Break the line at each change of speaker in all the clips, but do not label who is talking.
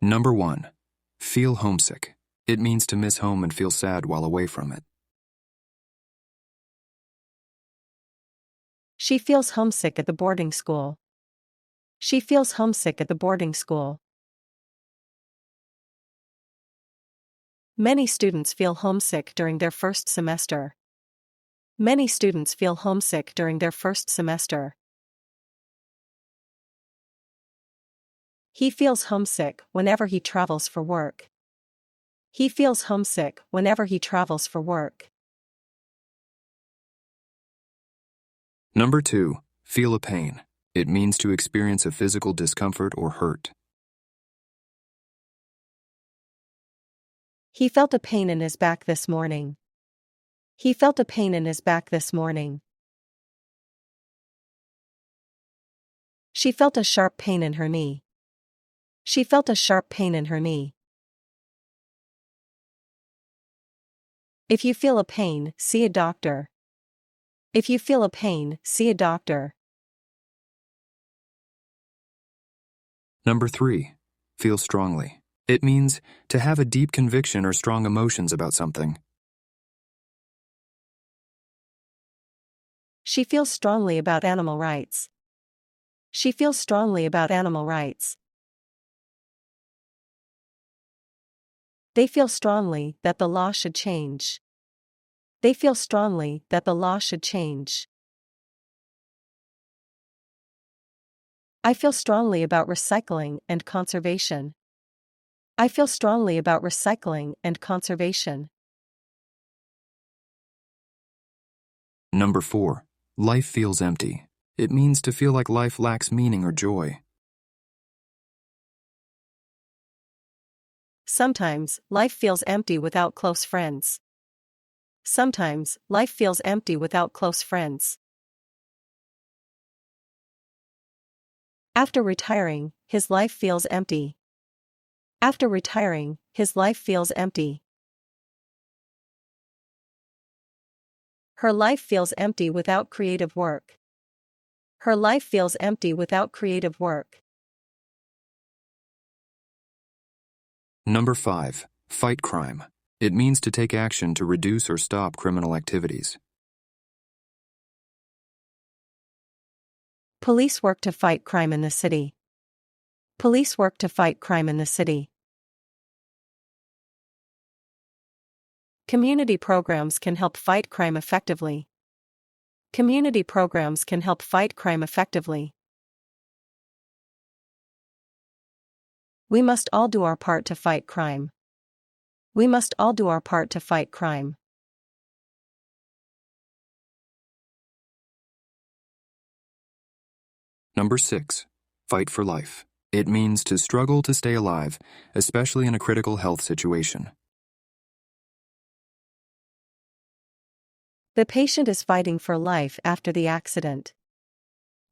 Number 1. Feel homesick. It means to miss home and feel sad while away from it.
She feels homesick at the boarding school. She feels homesick at the boarding school. Many students feel homesick during their first semester. Many students feel homesick during their first semester. He feels homesick whenever he travels for work. He feels homesick whenever he travels for work.
Number 2. Feel a pain. It means to experience a physical discomfort or hurt.
He felt a pain in his back this morning. He felt a pain in his back this morning. She felt a sharp pain in her knee. She felt a sharp pain in her knee. If you feel a pain, see a doctor. If you feel a pain, see a doctor.
Number 3. Feel strongly. It means to have a deep conviction or strong emotions about something.
She feels strongly about animal rights. She feels strongly about animal rights. They feel strongly that the law should change. They feel strongly that the law should change. I feel strongly about recycling and conservation. I feel strongly about recycling and conservation.
Number 4. Life feels empty. It means to feel like life lacks meaning or joy.
Sometimes, life feels empty without close friends. Sometimes, life feels empty without close friends. After retiring, his life feels empty. After retiring, his life feels empty. Her life feels empty without creative work. Her life feels empty without creative work.
Number 5. Fight crime. It means to take action to reduce or stop criminal activities.
Police work to fight crime in the city. Police work to fight crime in the city. Community programs can help fight crime effectively. Community programs can help fight crime effectively. We must all do our part to fight crime. We must all do our part to fight crime.
Number 6. Fight for life. It means to struggle to stay alive, especially in a critical health situation.
The patient is fighting for life after the accident.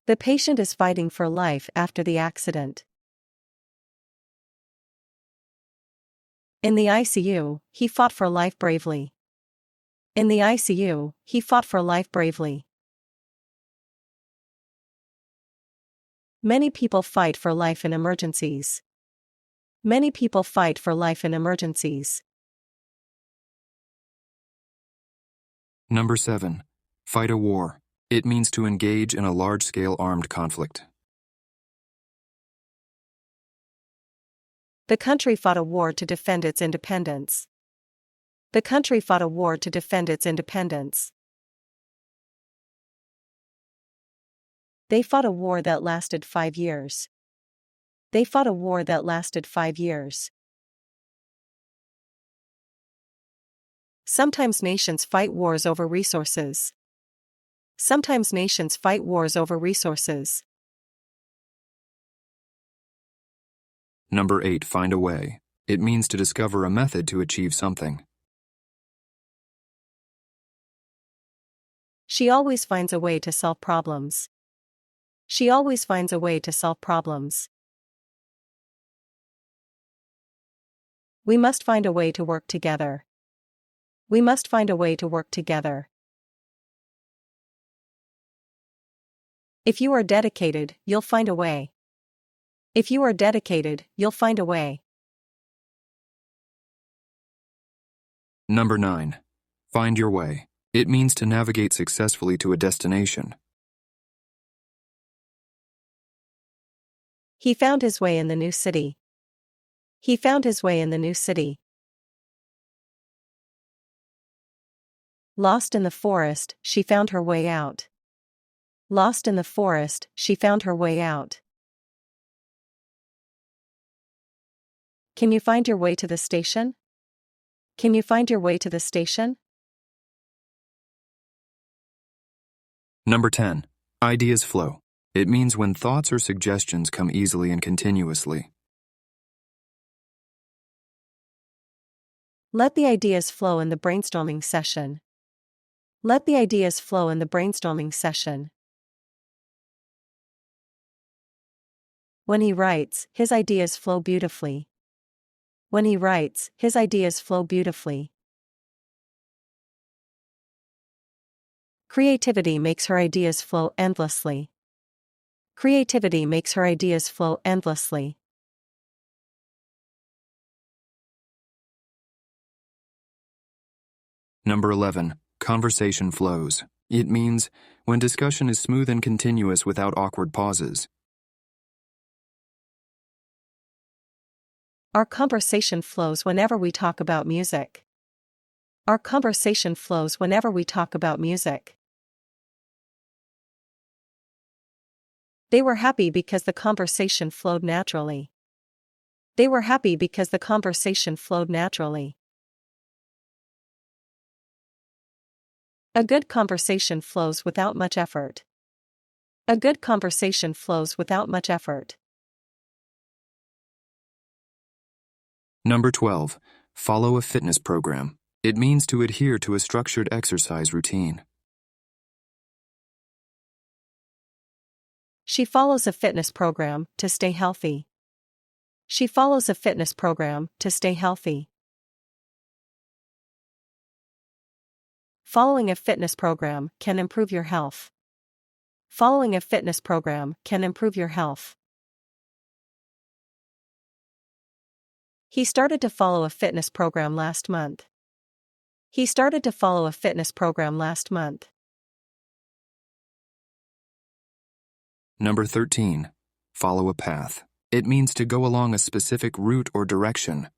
The patient is fighting for life after the accident. In the ICU, he fought for life bravely. In the ICU, he fought for life bravely. Many people fight for life in emergencies. Many people fight for life in emergencies.
Number 7. Fight a war. It means to engage in a large-scale armed conflict.
The country fought a war to defend its independence. The country fought a war to defend its independence. They fought a war that lasted 5 years. They fought a war that lasted 5 years. Sometimes nations fight wars over resources. Sometimes nations fight wars over resources.
Number 8. Find a way. It means to discover a method to achieve something.
She always finds a way to solve problems. She always finds a way to solve problems. We must find a way to work together. We must find a way to work together. If you are dedicated, you'll find a way. If you are dedicated, you'll find a way.
Number 9. Find your way. It means to navigate successfully to a destination.
He found his way in the new city. He found his way in the new city. Lost in the forest, she found her way out. Lost in the forest, she found her way out. Can you find your way to the station? Can you find your way to the station?
Number 10. Ideas flow. It means when thoughts or suggestions come easily and continuously.
Let the ideas flow in the brainstorming session. Let the ideas flow in the brainstorming session. When he writes, his ideas flow beautifully. When he writes, his ideas flow beautifully. Creativity makes her ideas flow endlessly. Creativity makes her ideas flow endlessly.
Number 11. Conversation flows. It means when discussion is smooth and continuous without awkward pauses.
Our conversation flows whenever we talk about music. Our conversation flows whenever we talk about music. They were happy because the conversation flowed naturally. They were happy because the conversation flowed naturally. A good conversation flows without much effort. A good conversation flows without much effort.
Number 12. Follow a fitness program. It means to adhere to a structured exercise routine.
She follows a fitness program to stay healthy. She follows a fitness program to stay healthy. Following a fitness program can improve your health. Following a fitness program can improve your health. He started to follow a fitness program last month. He started to follow a fitness program last month.
Number 13. Follow a path. It means to go along a specific route or direction.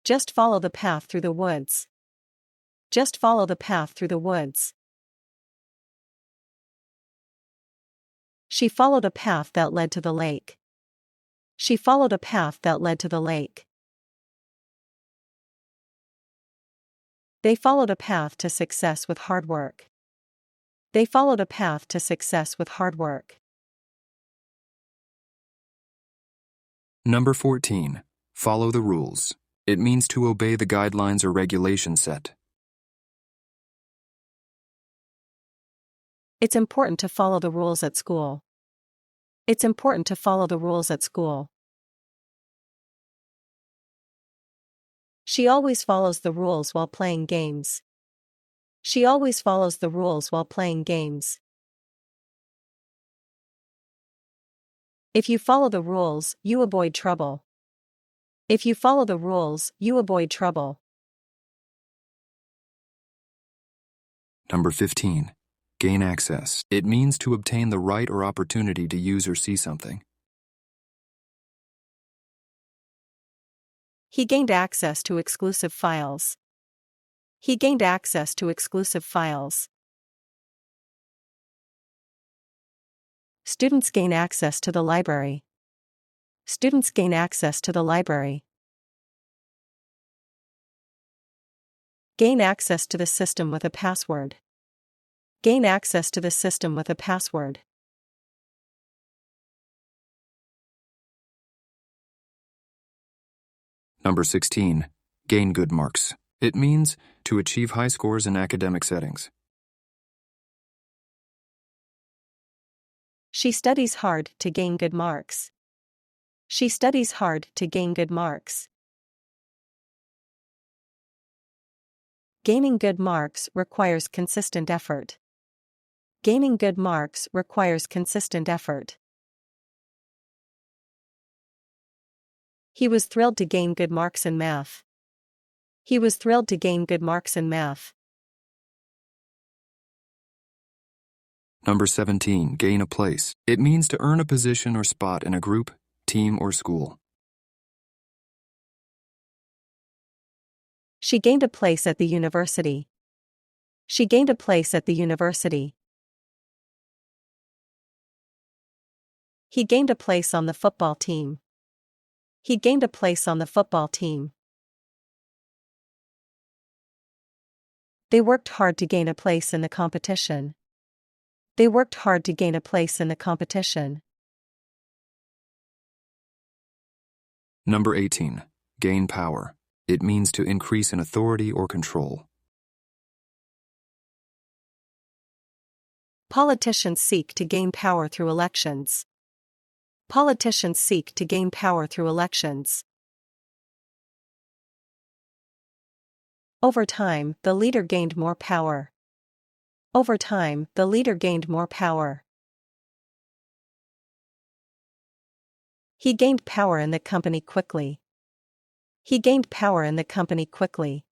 Just follow the path through the woods. Just follow the path through the woods. She followed a path that led to the lake. She followed a path that led to the lake. They followed a path to success with hard work. They followed a path to success with hard work.
Number 14. Follow the rules. It means to obey the guidelines or regulations set.
It's important to follow the rules at school. It's important to follow the rules at school. She always follows the rules while playing games. She always follows the rules while playing games. If you follow the rules, you avoid trouble. If you follow the rules, you avoid trouble.
Number 15. Gain access. It means to obtain the right or opportunity to use or see something.
He gained access to exclusive files. He gained access to exclusive files. Students gain access to the library. Students gain access to the library. Gain access to the system with a password. Gain access to the system with a password.
Number 16. Gain good marks. It means to achieve high scores in academic settings.
She studies hard to gain good marks. She studies hard to gain good marks. Gaining good marks requires consistent effort. Gaining good marks requires consistent effort. He was thrilled to gain good marks in math. He was thrilled to gain good marks in math.
Number 17, gain a place. It means to earn a position or spot in a group, team, or school.
She gained a place at the university. She gained a place at the university. He gained a place on the football team. He gained a place on the football team. They worked hard to gain a place in the competition. They worked hard to gain a place in the competition.
Number 18, gain power. It means to increase in authority or control.
Politicians seek to gain power through elections. Politicians seek to gain power through elections. Over time, the leader gained more power. Over time, the leader gained more power. He gained power in the company quickly. He gained power in the company quickly.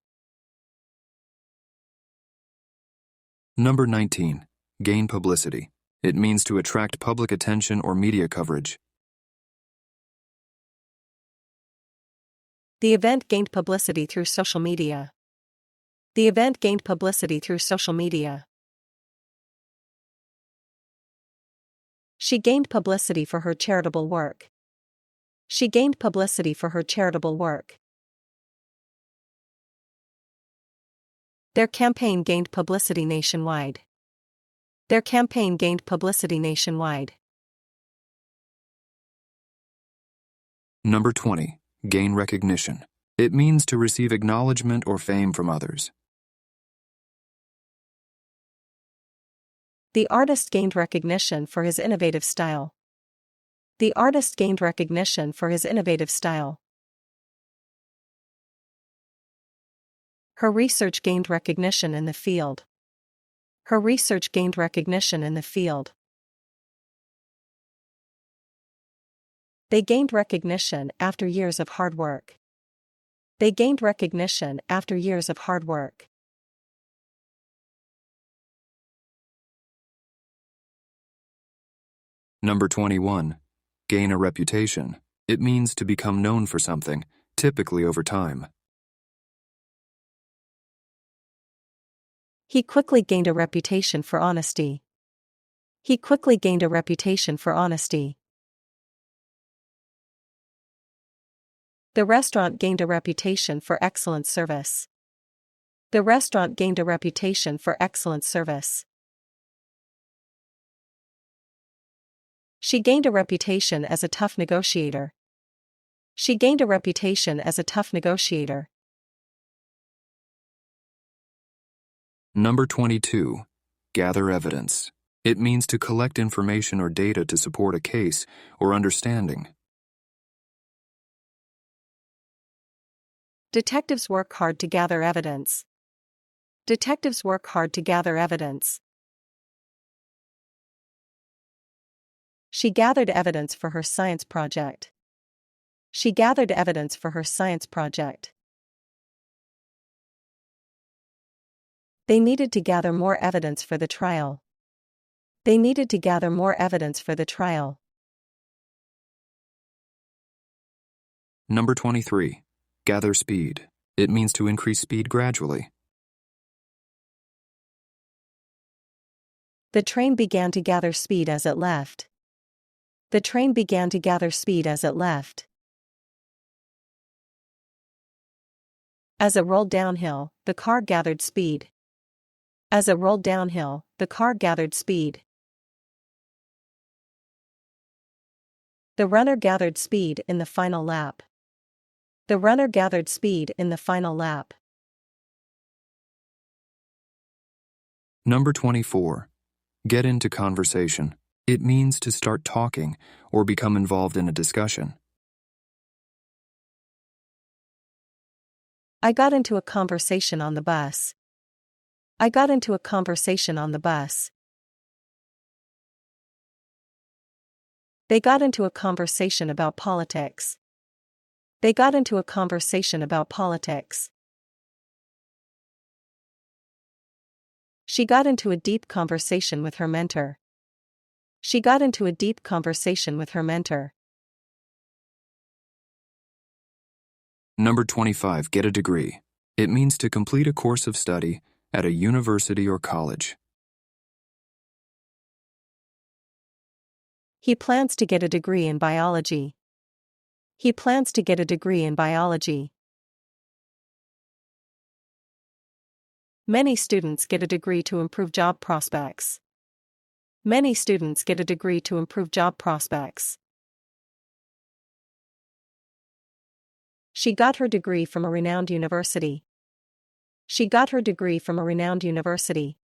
Number 19, gain publicity. It means to attract public attention or media coverage.
The event gained publicity through social media. The event gained publicity through social media. She gained publicity for her charitable work. She gained publicity for her charitable work. Their campaign gained publicity nationwide. Their campaign gained publicity nationwide.
Number 20, gain recognition. It means to receive acknowledgement or fame from others.
The artist gained recognition for his innovative style. The artist gained recognition for his innovative style. Her research gained recognition in the field. Her research gained recognition in the field. They gained recognition after years of hard work. They gained recognition after years of hard work.
Number 21, gain a reputation. It means to become known for something, typically over time.
He quickly gained a reputation for honesty. He quickly gained a reputation for honesty. The restaurant gained a reputation for excellent service. The restaurant gained a reputation for excellent service. She gained a reputation as a tough negotiator. She gained a reputation as a tough negotiator.
Number 22, gather evidence. It means to collect information or data to support a case or understanding.
Detectives work hard to gather evidence. Detectives work hard to gather evidence. She gathered evidence for her science project. She gathered evidence for her science project. They needed to gather more evidence for the trial. They needed to gather more evidence for the trial.
Number 23, gather speed. It means to increase speed gradually.
The train began to gather speed as it left. The train began to gather speed as it left. As it rolled downhill, the car gathered speed. As it rolled downhill, the car gathered speed. The runner gathered speed in the final lap. The runner gathered speed in the final lap.
Number 24, get into conversation. It means to start talking or become involved in a discussion.
I got into a conversation on the bus. I got into a conversation on the bus. They got into a conversation about politics. They got into a conversation about politics. She got into a deep conversation with her mentor. She got into a deep conversation with her mentor.
Number 25, get a degree. It means to complete a course of study at a university or college.
He plans to get a degree in biology. He plans to get a degree in biology. Many students get a degree to improve job prospects. Many students get a degree to improve job prospects. She got her degree from a renowned university. She got her degree from a renowned university.